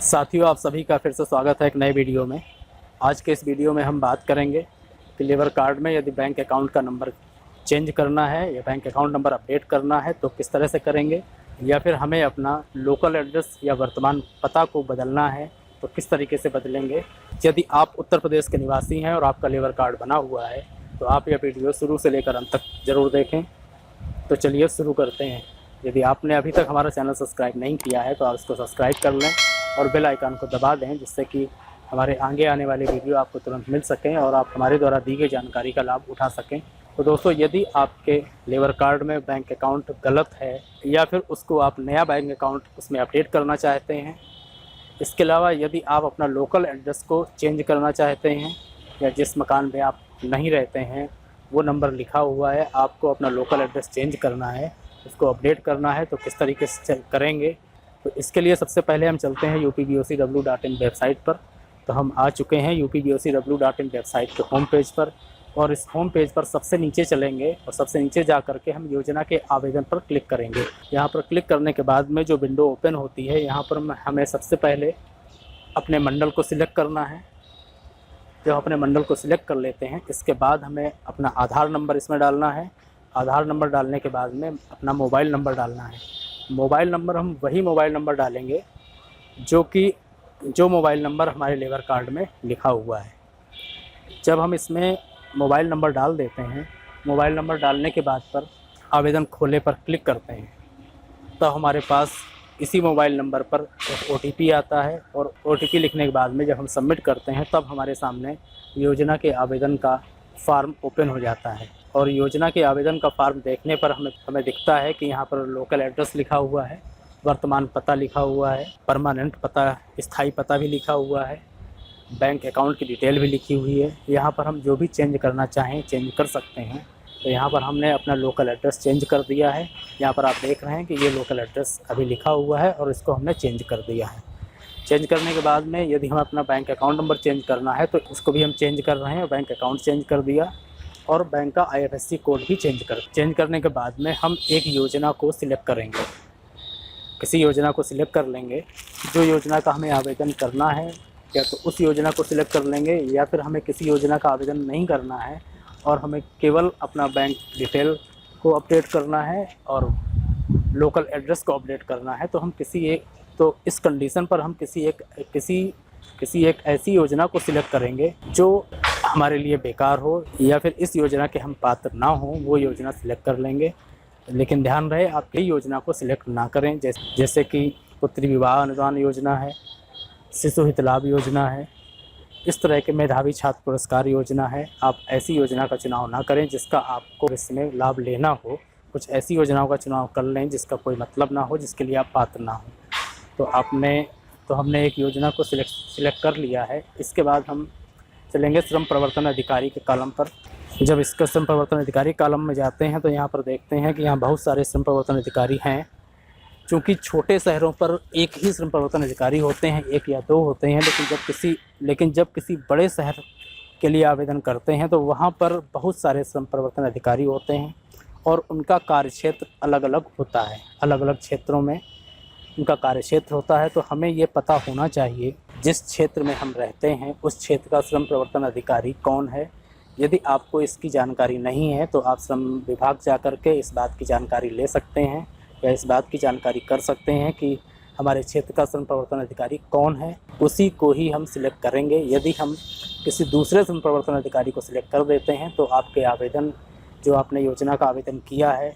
साथियों, आप सभी का फिर से स्वागत है एक नए वीडियो में। आज के इस वीडियो में हम बात करेंगे कि लेबर कार्ड में यदि बैंक अकाउंट का नंबर चेंज करना है या बैंक अकाउंट नंबर अपडेट करना है तो किस तरह से करेंगे, या फिर हमें अपना लोकल एड्रेस या वर्तमान पता को बदलना है तो किस तरीके से बदलेंगे। यदि आप उत्तर प्रदेश के निवासी हैं और आपका लेबर कार्ड बना हुआ है तो आप यह वीडियो शुरू से लेकर अंत तक ज़रूर देखें। तो चलिए शुरू करते हैं। यदि आपने अभी तक हमारा चैनल सब्सक्राइब नहीं किया है तो आप इसको सब्सक्राइब कर लें और बेल आइकन को दबा दें, जिससे कि हमारे आगे आने वाले वीडियो आपको तुरंत मिल सकें और आप हमारे द्वारा दी गई जानकारी का लाभ उठा सकें। तो दोस्तों, यदि आपके लेबर कार्ड में बैंक अकाउंट गलत है या फिर उसको आप नया बैंक अकाउंट उसमें अपडेट करना चाहते हैं, इसके अलावा यदि आप अपना लोकल एड्रेस को चेंज करना चाहते हैं या जिस मकान में आप नहीं रहते हैं वो नंबर लिखा हुआ है, आपको अपना लोकल एड्रेस चेंज करना है, उसको अपडेट करना है तो किस तरीके से करेंगे। तो इसके लिए सबसे पहले हम चलते हैं upbocw.in वेबसाइट पर। तो हम आ चुके हैं upbocw.in वेबसाइट के होम पेज पर, और इस होम पेज पर सबसे नीचे चलेंगे और सबसे नीचे जा कर के हम योजना के आवेदन पर क्लिक करेंगे। यहाँ पर क्लिक करने के बाद में जो विंडो ओपन होती है, यहाँ पर हमें सबसे पहले अपने मंडल को सिलेक्ट करना है। जब अपने मंडल को सिलेक्ट कर लेते हैं, इसके बाद हमें अपना आधार नंबर इसमें डालना है। आधार नंबर डालने के बाद में अपना मोबाइल नंबर डालना है। मोबाइल नंबर हम वही मोबाइल नंबर डालेंगे जो मोबाइल नंबर हमारे लेबर कार्ड में लिखा हुआ है। जब हम इसमें मोबाइल नंबर डाल देते हैं, मोबाइल नंबर डालने के बाद पर आवेदन खोले पर क्लिक करते हैं, तो हमारे पास इसी मोबाइल नंबर पर एक OTP आता है, और OTP लिखने के बाद में जब हम सबमिट करते हैं तब हमारे सामने योजना के आवेदन का फॉर्म ओपन हो जाता है। और योजना के आवेदन का फॉर्म देखने पर हमें दिखता है कि यहाँ पर लोकल एड्रेस लिखा हुआ है, वर्तमान पता लिखा हुआ है, परमानेंट पता, स्थायी पता भी लिखा हुआ है, बैंक अकाउंट की डिटेल भी लिखी हुई है। यहाँ पर हम जो भी चेंज करना चाहें चेंज कर सकते हैं। तो यहाँ पर हमने अपना लोकल एड्रेस चेंज कर दिया है। यहाँ पर आप देख रहे हैं कि ये लोकल एड्रेस अभी लिखा हुआ है और इसको हमने चेंज कर दिया है। चेंज करने के बाद में यदि हमें अपना बैंक अकाउंट नंबर चेंज करना है तो उसको भी हम चेंज कर रहे हैं। बैंक अकाउंट चेंज कर दिया और बैंक का IFSC कोड भी चेंज करने के बाद में हम एक योजना को सिलेक्ट करेंगे। किसी योजना को सिलेक्ट कर लेंगे, जो योजना का हमें आवेदन करना है, या तो उस योजना को सिलेक्ट कर लेंगे, या फिर हमें किसी योजना का आवेदन नहीं करना है और हमें केवल अपना बैंक डिटेल को अपडेट करना है और लोकल एड्रेस को अपडेट करना है, तो इस कंडीशन पर हम किसी एक ऐसी योजना को सिलेक्ट करेंगे जो हमारे लिए बेकार हो या फिर इस योजना के हम पात्र ना हों, वो योजना सिलेक्ट कर लेंगे। लेकिन ध्यान रहे, आप कई योजना को सिलेक्ट ना करें, जैसे कि पुत्री विवाह अनुदान योजना है, शिशु हित लाभ योजना है, इस तरह के मेधावी छात्र पुरस्कार योजना है। आप ऐसी योजना का चुनाव ना करें जिसका आपको इसमें लाभ लेना हो। कुछ ऐसी योजनाओं का चुनाव कर लें जिसका कोई मतलब ना हो, जिसके लिए आप पात्र ना हो। तो हमने एक योजना को सिलेक्ट कर लिया है। इसके बाद हम चलेंगे श्रम प्रवर्तन अधिकारी के कॉलम पर। जब इसका श्रम प्रवर्तन अधिकारी कॉलम में जाते हैं तो यहाँ पर देखते हैं कि यहाँ बहुत सारे श्रम प्रवर्तन अधिकारी हैं। चूँकि छोटे शहरों पर एक ही श्रम प्रवर्तन अधिकारी होते हैं, एक या दो होते हैं, लेकिन जब किसी बड़े शहर के लिए आवेदन करते हैं तो वहाँ पर बहुत सारे श्रम प्रवर्तन अधिकारी होते हैं और उनका कार्यक्षेत्र अलग अलग होता है। अलग अलग क्षेत्रों में उनका कार्यक्षेत्र होता है। तो हमें ये पता होना चाहिए जिस क्षेत्र में हम रहते हैं उस क्षेत्र का श्रम प्रवर्तन अधिकारी कौन है। यदि आपको इसकी जानकारी नहीं है तो आप श्रम विभाग जा कर के इस बात की जानकारी ले सकते हैं या इस बात की जानकारी कर सकते हैं कि हमारे क्षेत्र का श्रम प्रवर्तन अधिकारी कौन है। उसी को ही हम सिलेक्ट करेंगे। यदि हम किसी दूसरे श्रम प्रवर्तन अधिकारी को सिलेक्ट कर देते हैं तो आपके आवेदन, जो आपने योजना का आवेदन किया है,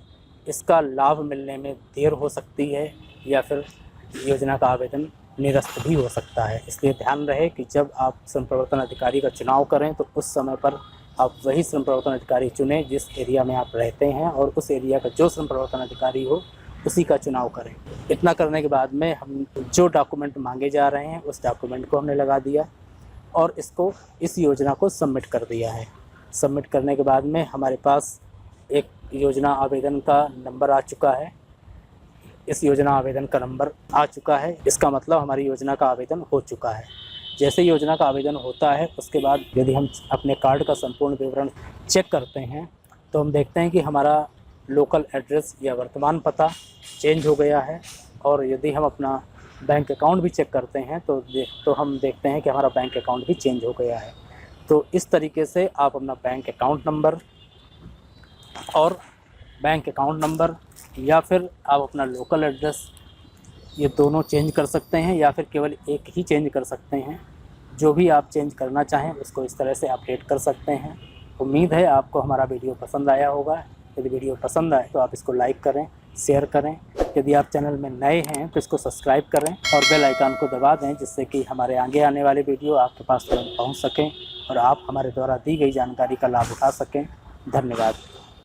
इसका लाभ मिलने में देर हो सकती है या फिर योजना का आवेदन निरस्त भी हो सकता है। इसलिए ध्यान रहे कि जब आप श्रम प्रवर्तन अधिकारी का चुनाव करें तो उस समय पर आप वही श्रम प्रवर्तन अधिकारी चुनें जिस एरिया में आप रहते हैं, और उस एरिया का जो श्रम प्रवर्तन अधिकारी हो उसी का चुनाव करें। इतना करने के बाद में हम जो डॉक्यूमेंट मांगे जा रहे हैं उस डॉक्यूमेंट को हमने लगा दिया और इस योजना को सबमिट कर दिया है। सबमिट करने के बाद में हमारे पास एक योजना आवेदन का नंबर आ चुका है। इस योजना आवेदन का नंबर आ चुका है, इसका मतलब हमारी योजना का आवेदन हो चुका है। जैसे योजना का आवेदन होता है उसके बाद यदि हम अपने कार्ड का संपूर्ण विवरण चेक करते हैं तो हम देखते हैं कि हमारा लोकल एड्रेस या वर्तमान पता चेंज हो गया है। और यदि हम अपना बैंक अकाउंट भी चेक करते हैं तो हम देखते हैं कि हमारा बैंक अकाउंट भी चेंज हो गया है। तो इस तरीके से आप अपना बैंक अकाउंट नंबर और बैंक अकाउंट नंबर या फिर आप अपना लोकल एड्रेस ये दोनों चेंज कर सकते हैं, या फिर केवल एक ही चेंज कर सकते हैं। जो भी आप चेंज करना चाहें उसको इस तरह से अपडेट कर सकते हैं। उम्मीद है आपको हमारा वीडियो पसंद आया होगा। यदि वीडियो पसंद आए तो आप इसको लाइक करें, शेयर करें। यदि आप चैनल में नए हैं तो इसको सब्सक्राइब करें और बेल आइकन को दबा दें, जिससे कि हमारे आगे आने वाले वीडियो आपके पास तुरंत पहुंच सकें और आप हमारे द्वारा दी गई जानकारी का लाभ उठा सकें। धन्यवाद।